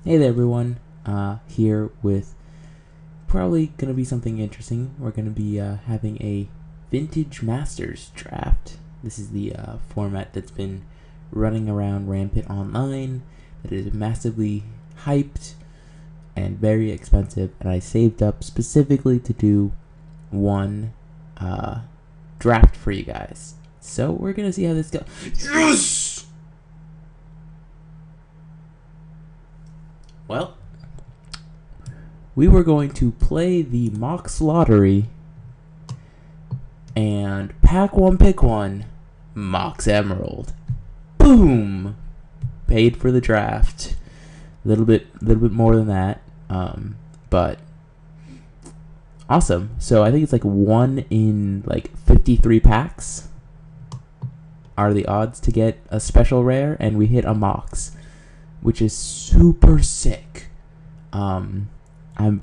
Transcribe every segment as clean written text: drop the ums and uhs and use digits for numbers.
Hey there everyone, here with probably going to be something interesting. We're going to be having a Vintage Masters draft. This is the format that's been running around rampant online, that is massively hyped and very expensive, and I saved up specifically to do one draft for you guys. So we're going to see how this goes. Yes! Well, we were going to play the Mox Lottery and pack one, pick one, Mox Emerald. Boom! Paid for the draft. A little bit more than that, but awesome. So I think it's like 1 in like 53 packs are the odds to get a special rare, and we hit a Mox, which is super sick. I'm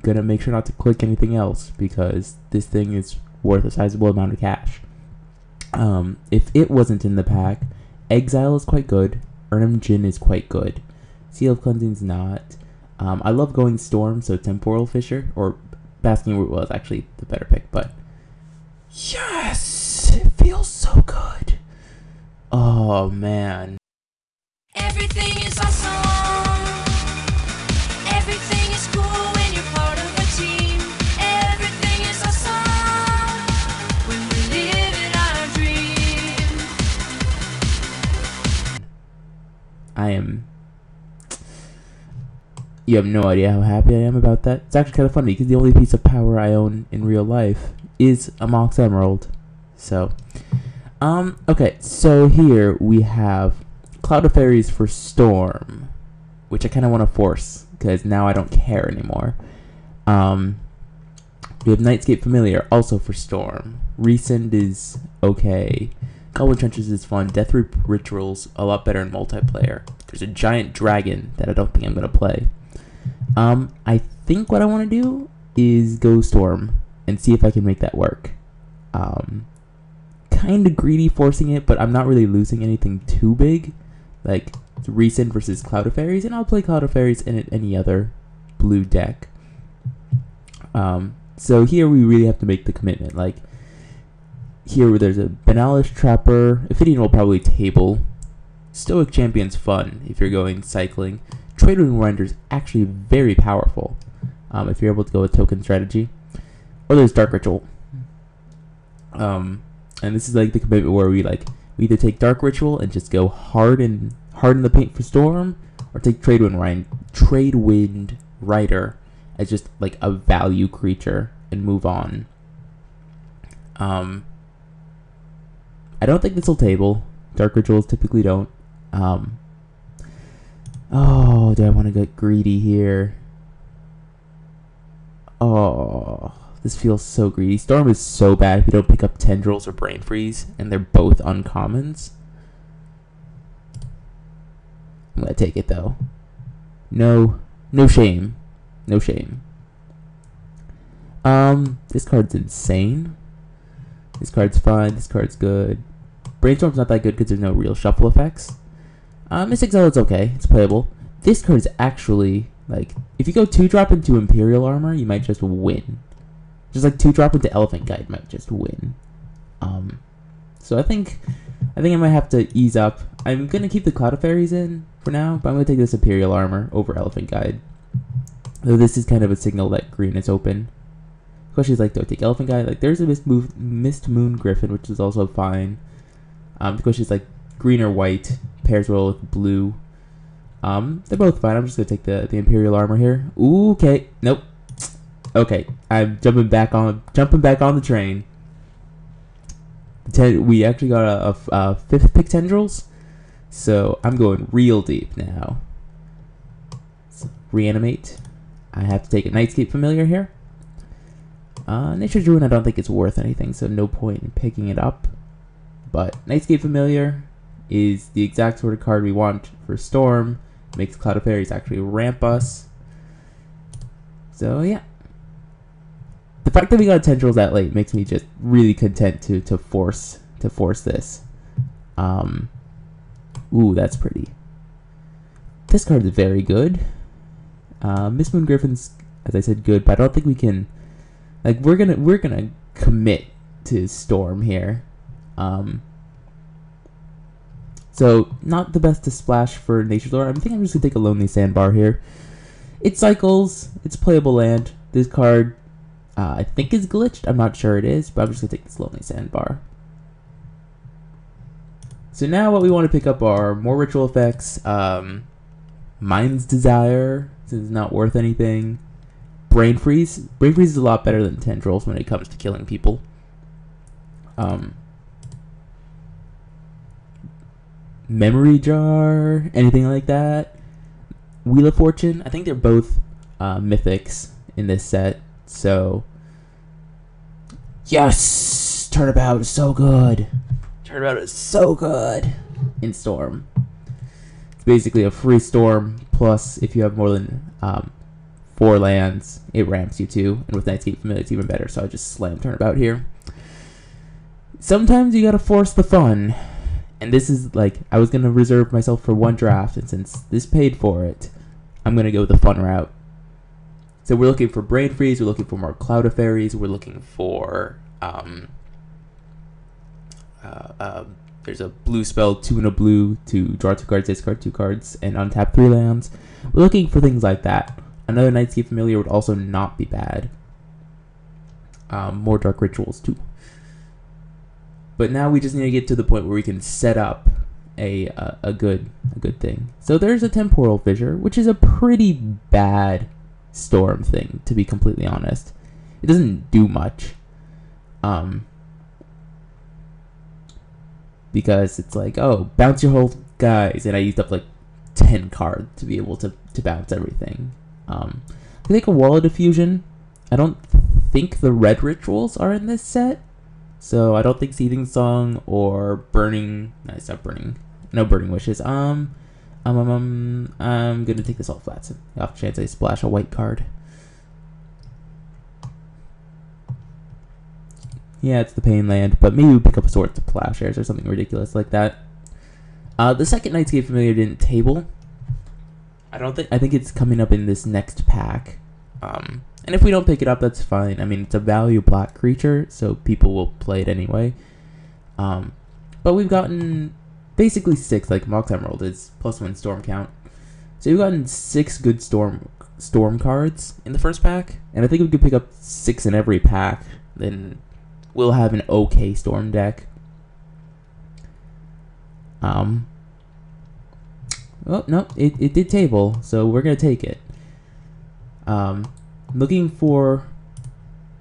gonna make sure not to click anything else because this thing is worth a sizable amount of cash. If it wasn't in the pack, Exile is quite good. Urnum Jin is quite good. Seal of Cleansing's not. I love going Storm, so Temporal Fissure or Basking Root was actually the better pick, but yes, it feels so good. Oh man. Everything is awesome. Everything is cool when you're part of a team. Everything is awesome when we live in our dream. You have no idea how happy I am about that. It's actually kind of funny because the only piece of power I own in real life is a Mox Emerald. So, okay, so here we have Cloud of Fairies for Storm, which I kind of want to force because now I don't care anymore. We have Nightscape Familiar also for Storm. Resend is okay. Goblin Trenches is fun. Death Ritual's a lot better in multiplayer. There's a giant dragon that I don't think I'm going to play. I think what I want to do is go Storm and see if I can make that work. Kind of greedy forcing it, but I'm not really losing anything too big. Like Resend versus Cloud of Fairies, and I'll play Cloud of Fairies in any other blue deck. So here we really have to make the commitment. Like here where there's a Banalish Trapper, Ophidian will probably table. Stoic Champion's fun if you're going cycling. Trade Wind Winder's actually very powerful if you're able to go with token strategy. Or there's Dark Ritual. And this is like the commitment where we either take Dark Ritual and just go hard in the paint for Storm, or take Trade Wind Rider as just like a value creature and move on. I don't think this will table. Dark Rituals typically don't. Oh, do I want to get greedy here? Oh, this feels so greedy. Storm is so bad if you don't pick up Tendrils or Brain Freeze, and they're both uncommons. I'm gonna take it though. No shame. No shame. This card's insane. This card's fine. This card's good. Brainstorm's not that good because there's no real shuffle effects. Mystic Zealot's okay. It's playable. This card is actually, like, if you go 2-drop into Imperial Armor, you might just win. Just like 2-drop into Elephant Guide might just win. So I think I might have to ease up. I'm gonna keep the Cloud of Fairies in for now, but I'm gonna take this Imperial Armor over Elephant Guide. Though this is kind of a signal that green is open. Questions like, do I take Elephant Guide? Like, there's a Mist Moon Griffin, which is also fine. The question is like green or white pairs well with blue. They're both fine. I'm just gonna take the Imperial Armor here. Ooh, okay. Nope. Okay, I'm jumping back on the train. We actually got a 5th pick Tendrils, so I'm going real deep now. So, reanimate. I have to take a Nightscape Familiar here. Nature's Ruin I don't think it's worth anything, so no point in picking it up. But Nightscape Familiar is the exact sort of card we want for Storm. Makes Cloud of Fairies actually ramp us. So yeah. The fact that we got Tendrils that late makes me just really content to force this. Ooh, that's pretty. This card is very good. Miss Moon Griffin's, as I said, good, but I don't think we can. Like, we're gonna commit to Storm here. So not the best to splash for Nature's Lore. I think I'm just gonna take a Lonely Sandbar here. It cycles. It's playable land. This card, I think, is glitched. I'm not sure it is, but I'm just gonna take this Lonely Sandbar. So now what we want to pick up are more ritual effects. Mind's Desire, since it's not worth anything. Brain Freeze. Brain Freeze is a lot better than Tendrils when it comes to killing people. Memory Jar, anything like that. Wheel of Fortune. I think they're both mythics in this set. So, yes! Turnabout is so good. Turnabout is so good in Storm. It's basically a free Storm, plus if you have more than 4 lands, it ramps you too. And with Nightscape Familiar, it's even better. So I just slam Turnabout here. Sometimes you gotta force the fun. And this is like, I was gonna reserve myself for one draft, and since this paid for it, I'm gonna go the fun route. So we're looking for Brain Freeze, we're looking for more Cloud of Fairies, we're looking for there's a blue spell, 2 and a blue to draw 2 cards, discard 2 cards, and untap 3 lands. We're looking for things like that. Another Nightscape Familiar would also not be bad. More Dark Rituals too. But now we just need to get to the point where we can set up a good thing. So there's a Temporal Fissure, which is a pretty bad Storm thing, to be completely honest. It doesn't do much. Because it's like, oh, bounce your whole guys, and I used up like 10 cards to be able to bounce everything. I think a Wall of Diffusion. I don't think the red rituals are in this set. So I don't think Seething Song or Burning. No, it's not Burning. No Burning Wishes. I'm gonna take this all flats. Off chance I splash a white card. Yeah, it's the Pain Land, but maybe we pick up a Swords to Plowshares or something ridiculous like that. The second Nightscape Familiar didn't table. I think it's coming up in this next pack. And if we don't pick it up, that's fine. I mean, it's a value black creature, so people will play it anyway. But we've gotten basically 6, like Mox Emerald is +1 Storm count. So we've gotten 6 good Storm cards in the first pack, and I think if we could pick up 6 in every pack, then we'll have an okay Storm deck. Oh, no, it did table, so we're going to take it. Looking for...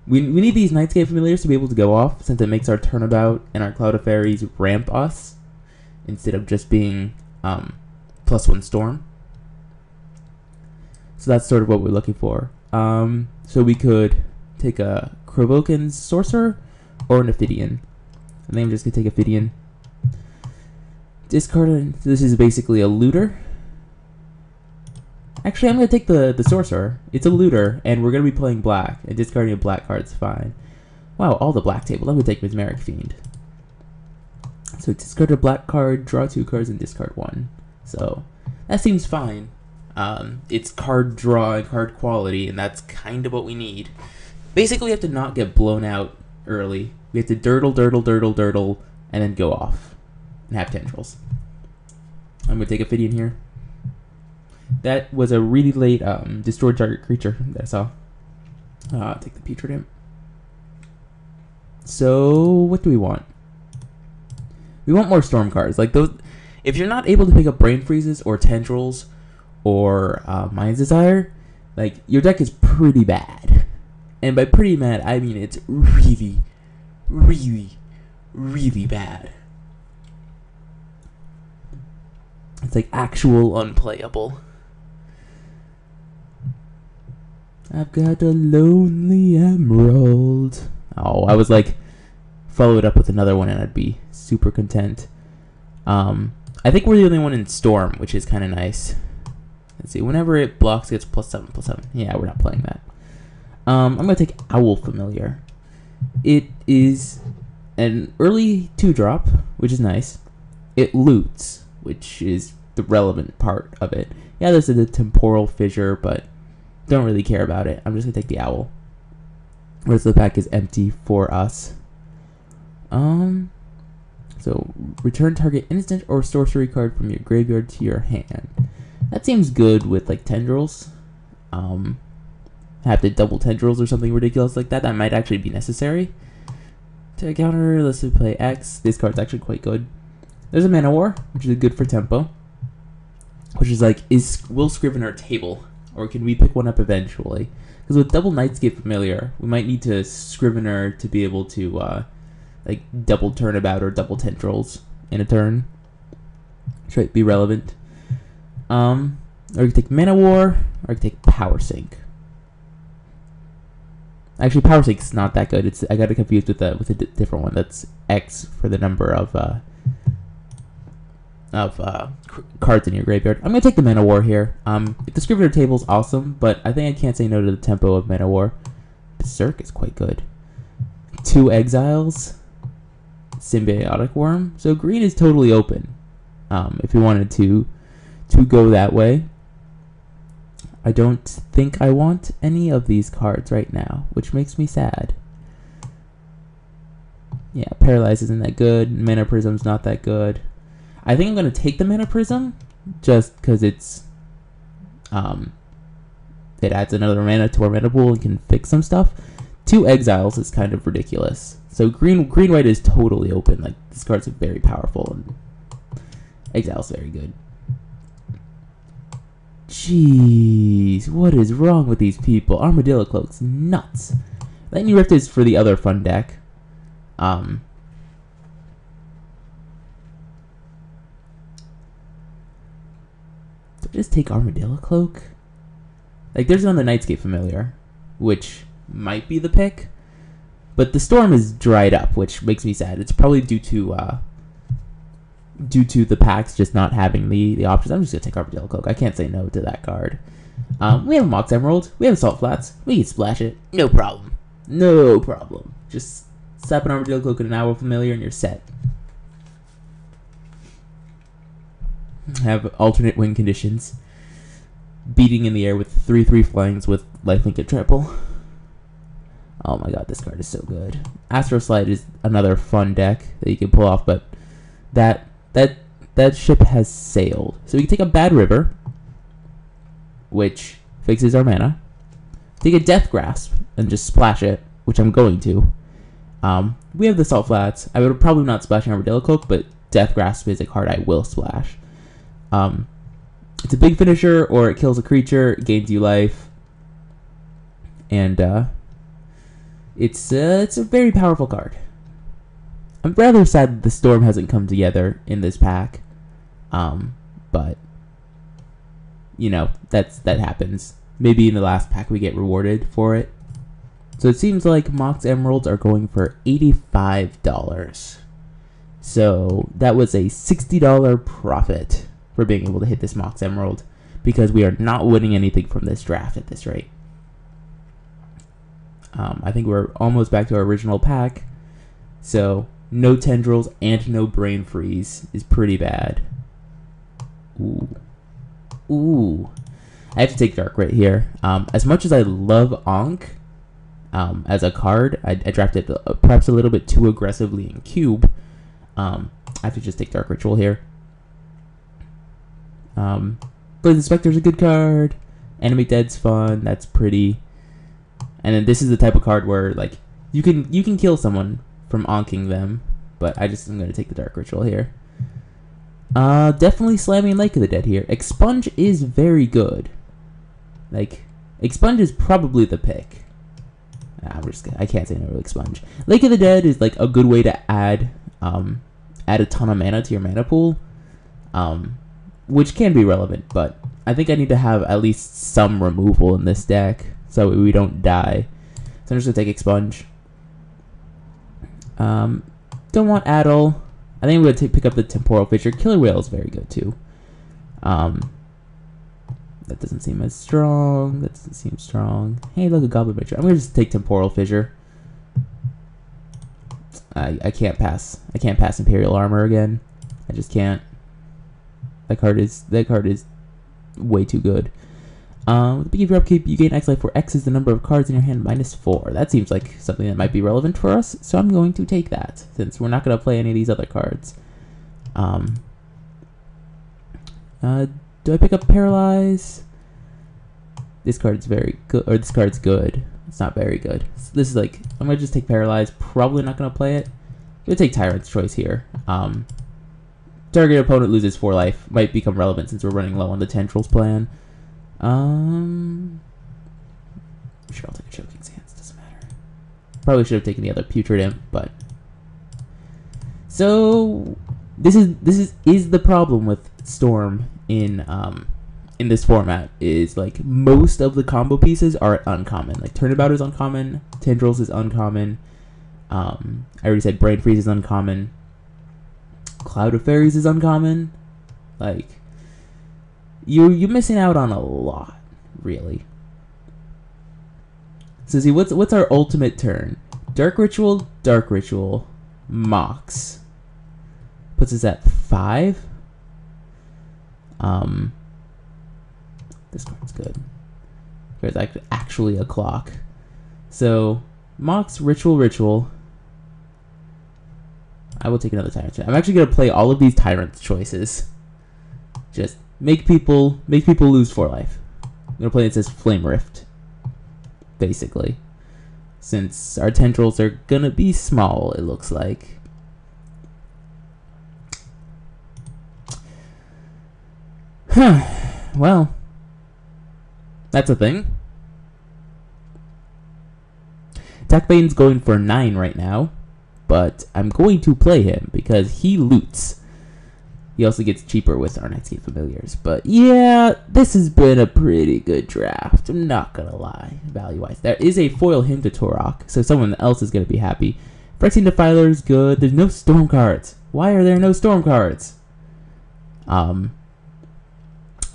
We need these Nightscape Familiars to be able to go off, since it makes our Turnabout and our Cloud of Fairies ramp us, instead of just being +1 Storm. So that's sort of what we're looking for. So we could take a Krovokan's Sorcerer or an Ophidian. I think I'm just going to take Ophidian. Discard. This is basically a looter. Actually, I'm going to take the Sorcerer. It's a looter, and we're going to be playing black, and discarding a black card's fine. Wow, all the black table. I'm going to take Mesmeric Fiend. So discard a black card, draw 2 cards, and discard 1. So that seems fine. It's card draw and card quality, and that's kind of what we need. Basically, we have to not get blown out early. We have to dirtle, and then go off. And have Tendrils. I'm going to take Ophidian here. That was a really late destroy target creature that I saw. Take the Putrid Imp. So, what do we want? We want more Storm cards. Like those. If you're not able to pick up Brain Freezes or Tendrils or Mind's Desire, like your deck is pretty bad. And by pretty bad, I mean it's really, really, really bad. It's like actual unplayable. I've got a lonely emerald. Oh, I was like, follow it up with another one and I'd be super content. I think we're the only one in Storm, which is kind of nice. Let's see, whenever it blocks, it gets +7/+7. Yeah, we're not playing that. I'm going to take Owl Familiar. It is an early 2-drop, which is nice. It loots, which is the relevant part of it. Yeah, this is a Temporal Fissure, but don't really care about it. I'm just gonna take the owl. The rest of the pack is empty for us. So return target instant or sorcery card from your graveyard to your hand. That seems good with like tendrils. Have to double tendrils or something ridiculous like that. That might actually be necessary. To counter, let's play X. This card's actually quite good. There's a Mana War, which is good for tempo. Which is like, will Scrivener table? Or can we pick one up eventually? Because with double Nightscape Familiar, we might need to Scrivener to be able to like double Turnabout or double Tendrils in a turn. Which might be relevant. Or you can take Mana War, or you can take Power Sink. Actually, Power Sink's not that good. I got it confused with a different one. That's X for the number of cards in your graveyard. I'm gonna take the Mana War here. The Scrivener table's awesome, but I think I can't say no to the tempo of Mana War. Berserk is quite good. 2 exiles, Symbiotic Worm. So green is totally open. If you wanted to go that way. I don't think I want any of these cards right now, which makes me sad. Yeah, Paralyze isn't that good. Mana Prism's not that good. I think I'm going to take the Mana Prism just because it adds another mana to our mana pool and can fix some stuff. 2 exiles is kind of ridiculous. So green-white is totally open. Like, this card's very powerful and exile's very good. Jeez, what is wrong with these people? Armadillo Cloak's nuts. Lightning Rift is for the other fun deck. Do I just take Armadillo Cloak? Like, there's another Nightscape Familiar, which might be the pick. But the Storm is dried up, which makes me sad. It's probably due to the packs just not having the options. I'm just going to take Armadillo Cloak. I can't say no to that card. We have a Mox Emerald. We have Salt Flats. We can splash it. No problem. No problem. Just slap an Armadillo Cloak and an Owl Familiar and you're set. Have alternate win conditions. Beating in the air with 3/3 flyings with lifelink and trample. Oh my god, this card is so good. Astro Slide is another fun deck that you can pull off, but that ship has sailed. So we can take a Bad River, which fixes our mana. Take a Death Grasp and just splash it, which I'm going to. We have the Salt Flats. I would probably not splash an Armadillo Cloak, but Death Grasp is a card I will splash. It's a big finisher, or it kills a creature, gains you life, and it's a very powerful card. I'm rather sad that the Storm hasn't come together in this pack, but you know that happens. Maybe in the last pack we get rewarded for it. So it seems like Mox Emeralds are going for $85. So that was a $60 profit for being able to hit this Mox Emerald, because we are not winning anything from this draft at this rate. I think we're almost back to our original pack, so no Tendrils and no Brain Freeze is pretty bad. Ooh. I have to take Dark right here. As much as I love Ankh as a card, I drafted perhaps a little bit too aggressively in Cube. I have to just take Dark Ritual here. Blazing Spectre's a good card. Animate Dead's fun. That's pretty. And then this is the type of card where like you can kill someone from Anking them, but I'm going to take the Dark Ritual here. Definitely slamming Lake of the Dead here. Expunge is very good. Like, Expunge is probably the pick. I can't say no to Expunge. Lake of the Dead is like a good way to add a ton of mana to your mana pool, which can be relevant, but I think I need to have at least some removal in this deck so we don't die. So I'm just going to take Expunge. Don't want Addle. I think I'm going to pick up the Temporal Fissure. Killer Whale is very good too. That doesn't seem as strong. That doesn't seem strong. Hey, look, a Goblin Matrix. I'm going to just take Temporal Fissure. I can't pass. I can't pass Imperial Armor again. I just can't. That card is way too good. With the beginning of your upkeep, you gain X life, where X is the number of cards in your hand minus 4. That seems like something that might be relevant for us, so I'm going to take that, since we're not going to play any of these other cards. Do I pick up Paralyze? This card's very good, or this card's good. It's not very good. So this is like, I'm going to just take Paralyze, probably not going to play it. I'm going to take Tyrant's Choice here. Target opponent loses 4 life. Might become relevant since we're running low on the Tendrils plan. Sure, I'll take a Choking Sands. Doesn't matter. Probably should have taken the other Putrid Imp, but so this is the problem with Storm in this format. Is like most of the combo pieces are uncommon. Like Turnabout is uncommon. Tendrils is uncommon. I already said Brain Freeze is uncommon. Cloud of Fairies is uncommon. Like you're missing out on a lot, really. So see, what's our ultimate turn? Dark Ritual, Mox. Puts us at 5. This card's good. There's actually a clock. So Mox, Ritual. I will take another Tyrant. I'm actually gonna play all of these Tyrant choices. Just make people lose 4 life. I'm gonna play it as Flame Rift, basically, since our Tendrils are gonna be small. It looks like. Well, that's a thing. Attack Bane's going for 9 right now, but I'm going to play him because he loots. He also gets cheaper with our Nightscape Familiars. But yeah, this has been a pretty good draft. I'm not gonna lie, value-wise. There is a foil Hymn to Torok, so someone else is gonna be happy. Phyrexian Defiler is good. There's no Storm cards. Why are there no Storm cards?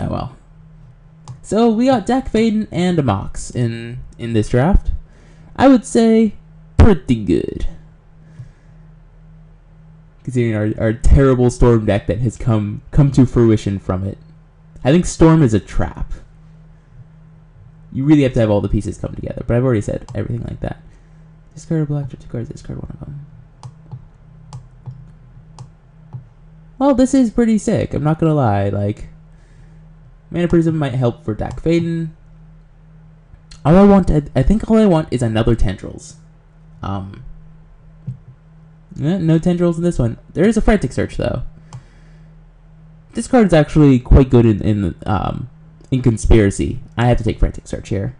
Oh well. So we got Dak Faden and a Mox in this draft. I would say pretty good, considering our terrible Storm deck that has come to fruition from it. I think Storm is a trap. You really have to have all the pieces come together, but I've already said everything like that. Discard a black, 2 cards, discard one of them. Well, this is pretty sick, I'm not gonna lie. Like, Mana Prism might help for Dak Faden. I think all I want is another Tendrils. No Tendrils in this one. There is a Frantic Search though. This card is actually quite good in Conspiracy. I have to take Frantic Search here.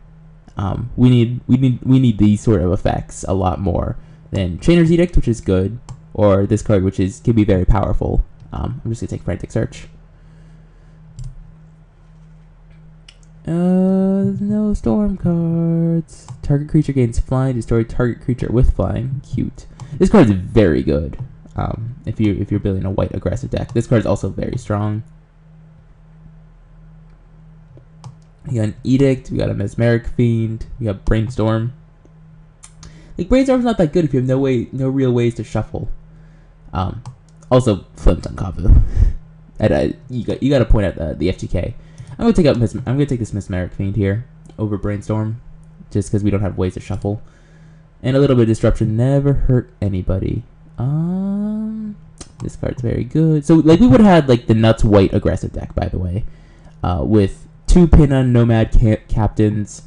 We need these sort of effects a lot more than Chainer's Edict, which is good, or this card, which can be very powerful. I'm just gonna take Frantic Search. No Storm cards. Target creature gains flying. Destroy target creature with flying. Cute. This card is very good. If you're building a white aggressive deck, this card is also very strong. We got an Edict. We got a Mesmeric Fiend. We got Brainstorm. Like Brainstorm's not that good if you have no real ways to shuffle. Also Flint on Kavu. And you got to point out the FTK. I'm gonna take this Mesmeric Fiend here over Brainstorm, just because we don't have ways to shuffle, and a little bit of disruption never hurt anybody. This card's very good. So like we would have had like the Nuts white aggressive deck, by the way, with 2 Pinna Nomad Captains.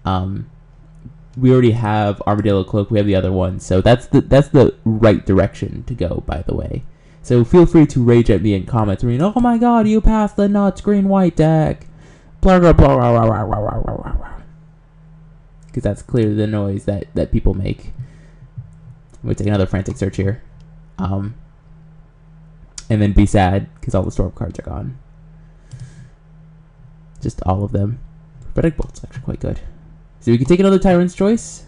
We already have Armadillo Cloak. We have the other one, so that's the right direction to go, by the way. So feel free to rage at me in comments. I mean, oh my god, you passed the Nuts green-white deck. Blah, blah, blah, blah, blah, blah, blah, blah. Because that's clearly the noise that people make. I'm going to take another Frantic Search here. And then be sad because all the Storm cards are gone. Just all of them. Prophetic Bolt's actually quite good. So we can take another Tyrant's Choice,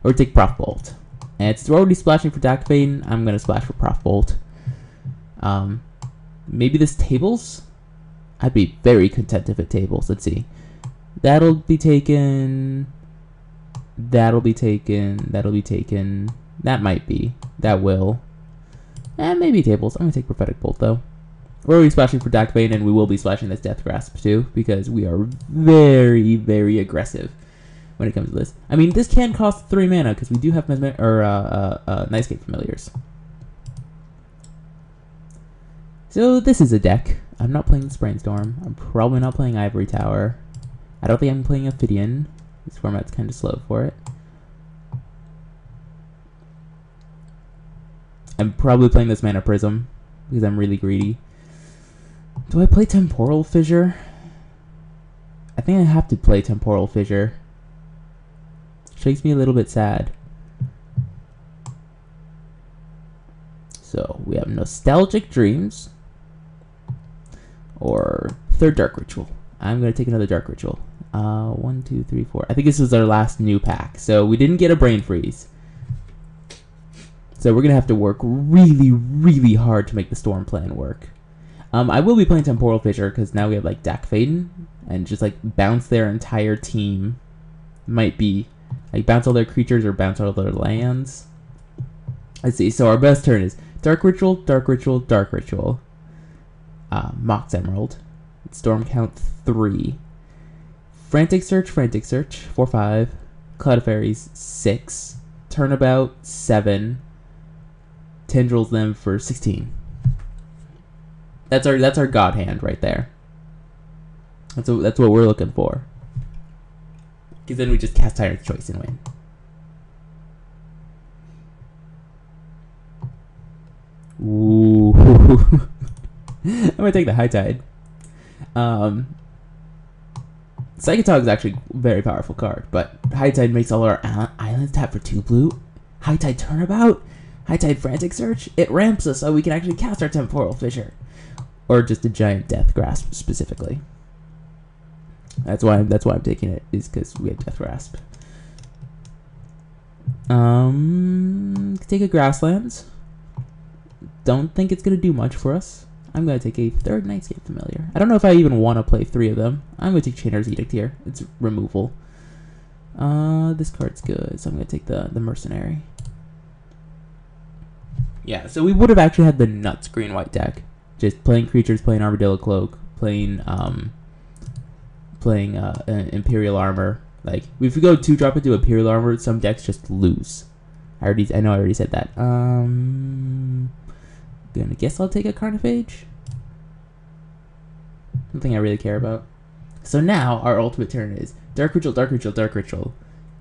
or take Prof Bolt. And since we're already splashing for Dak Bane, I'm going to splash for Prof Bolt. Maybe this Tables? I'd be very content if it Tables. Let's see. That'll be taken. That'll be taken. That'll be taken. That might be. That will. And maybe Tables. I'm going to take Prophetic Bolt, though. We're already splashing for Dark Bane, and we will be splashing this Death Grasp too, because we are very, very aggressive when it comes to this. I mean, this can cost 3 mana, because we do have Nightscape Familiars. So this is a deck. I'm not playing Brainstorm. I'm probably not playing Ivory Tower. I don't think I'm playing Ophidian. This format's kind of slow for it. I'm probably playing this Mana Prism, because I'm really greedy. Do I play Temporal Fissure? I think I have to play Temporal Fissure. Shakes me a little bit sad. So we have Nostalgic Dreams or Third Dark Ritual. I'm going to take another Dark Ritual. 1, 2, 3, 4. I think this is our last new pack. So we didn't get a Brain Freeze. So we're going to have to work really, really hard to make the Storm plan work. I will be playing Temporal Fissure because now we have like Dak Faden, and just like bounce their entire team. Might be like bounce all their creatures or bounce all their lands. Let's see. So our best turn is Dark Ritual, Dark Ritual, Dark Ritual. Mox Emerald. Storm count 3. Frantic Search, 4/5. Cloud of Fairies 6. Turnabout 7. Tendrils them for 16. That's our god hand right there. That's what we're looking for. Because then we just cast Tyrant's Choice and win. Ooh. I'm gonna take the High Tide. Psychotog is actually a very powerful card, but High Tide makes all our islands tap for 2 blue. High Tide Turnabout, High Tide Frantic Search. It ramps us so we can actually cast our Temporal Fissure, or just a giant Death Grasp specifically. That's why I'm taking it, is because we have Death Grasp. Take a Grasslands. Don't think it's gonna do much for us. I'm gonna take a 3rd Nightscape Familiar. I don't know if I even want to play 3 of them. I'm gonna take Chainer's Edict here. It's removal. This card's good, so I'm gonna take the Mercenary. Yeah, so we would have actually had the nuts green-white deck. Just playing creatures, playing Armadillo Cloak, playing Imperial Armor. Like, if we go 2-drop into Imperial Armor, some decks just lose. I know I already said that. Gonna guess I'll take a Carnophage. Nothing I really care about. So now our ultimate turn is Dark Ritual, Dark Ritual, Dark Ritual,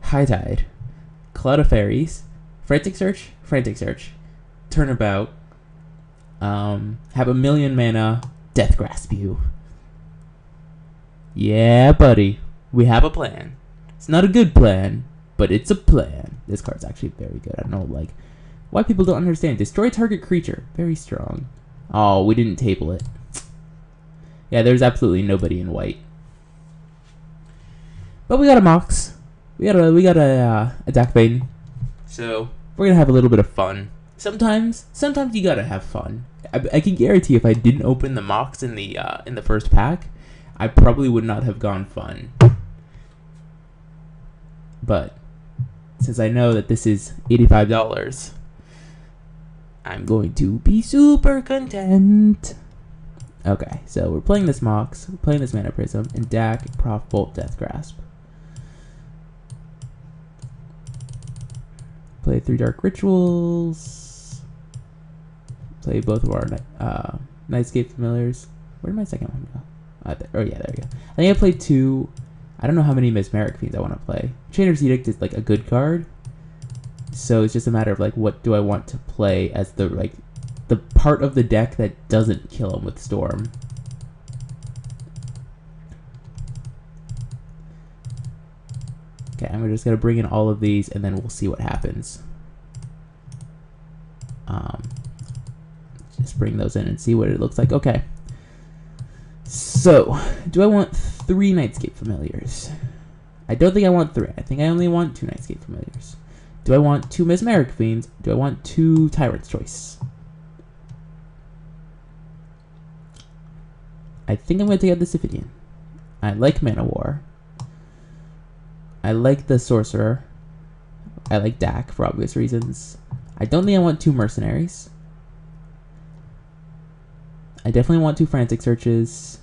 High Tide, Cloud of Fairies, Frantic Search, Frantic Search, Turnabout, have a 1,000,000 mana, Death Grasp you. Yeah, buddy. We have a plan. It's not a good plan, but it's a plan. This card's actually very good. I don't know, like, why people don't understand. Destroy target creature. Very strong. Oh, we didn't table it. Yeah, there's absolutely nobody in white. But we got a Mox. We got a Dak Bane. So we're gonna have a little bit of fun. Sometimes you gotta have fun. I can guarantee if I didn't open the Mox in the first pack, I probably would not have gone fun. But since I know that this is $85, I'm going to be super content. Okay, so we're playing this Mox, we're playing this Mana Prism, and Dak, Prof Bolt, Death Grasp. Play 3 Dark Rituals. Play both of our Nightscape Familiars. Where did my second one go? Oh yeah, there we go. I think I played 2. I don't know how many Mesmeric Fiends I want to play. Chainer's Edict is like a good card. So it's just a matter of like, what do I want to play as the part of the deck that doesn't kill him with Storm. Okay, I'm just gonna bring in all of these and then we'll see what happens. Just bring those in and see what it looks like. Okay. So, do I want 3 Nightscape Familiars? I don't think I want 3. I think I only want 2 Nightscape Familiars. Do I want 2 Mesmeric Fiends? Do I want 2 Tyrant's Choice? I think I'm going to take out the Ophidian. I like Mana War. I like the Sorcerer. I like Dak for obvious reasons. I don't think I want 2 Mercenaries. I definitely want 2 Frantic Searches.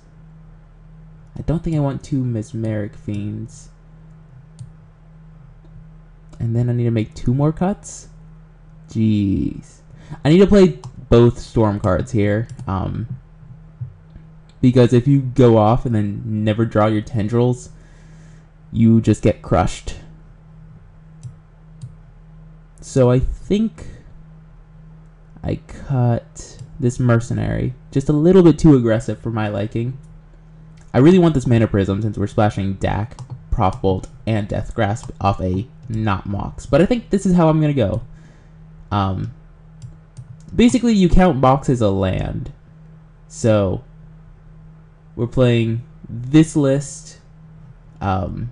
I don't think I want 2 Mesmeric Fiends. And then I need to make 2 more cuts? Jeez. I need to play both Storm cards here. Because if you go off and then never draw your Tendrils, you just get crushed. So I think I cut this Mercenary. Just a little bit too aggressive for my liking. I really want this Mana Prism since we're splashing Dak, Prof Bolt, and Death Grasp off a not Mox. But I think this is how I'm going to go. Basically, you count Mox as a land. So we're playing this list plus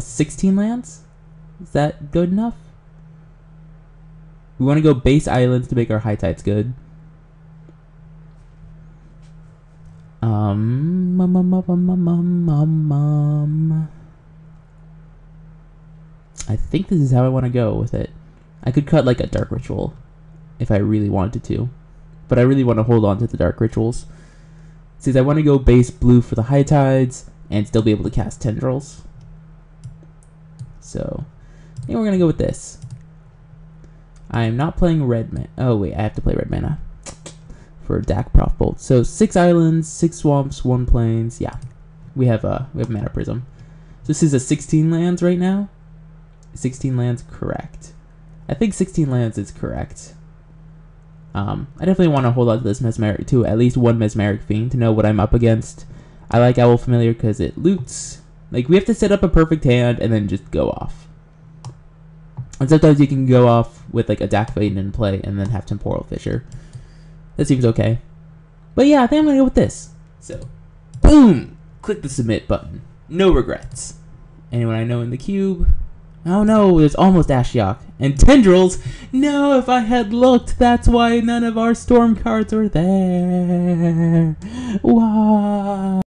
16 lands. Is that good enough? We want to go base islands to make our high tides good. I think this is how I want to go with it. I could cut like a Dark Ritual if I really wanted to, but I really want to hold on to the Dark Rituals since I want to go base blue for the high tides and still be able to cast Tendrils. So I think we're gonna go with this. I am not playing red mana. Oh wait, I have to play red mana for Dak Prof Bolt. So 6 islands, 6 swamps, 1 plains. Yeah, we have Mana Prism. So this is a 16 lands right now. 16 lands, correct. I think 16 lands is correct. I definitely want to hold on to this Mesmeric too, at least 1 Mesmeric Fiend to know what I'm up against. I like Owl Familiar because it loots. Like, we have to set up a perfect hand and then just go off. And sometimes you can go off with like a Dak Fade in play and then have Temporal Fissure. That seems okay. But yeah, I think I'm going to go with this. So, boom! Click the submit button. No regrets. Anyone I know in the cube? Oh no, there's almost Ashiok. And Tendrils? No, if I had looked, that's why none of our Storm cards were there. Why?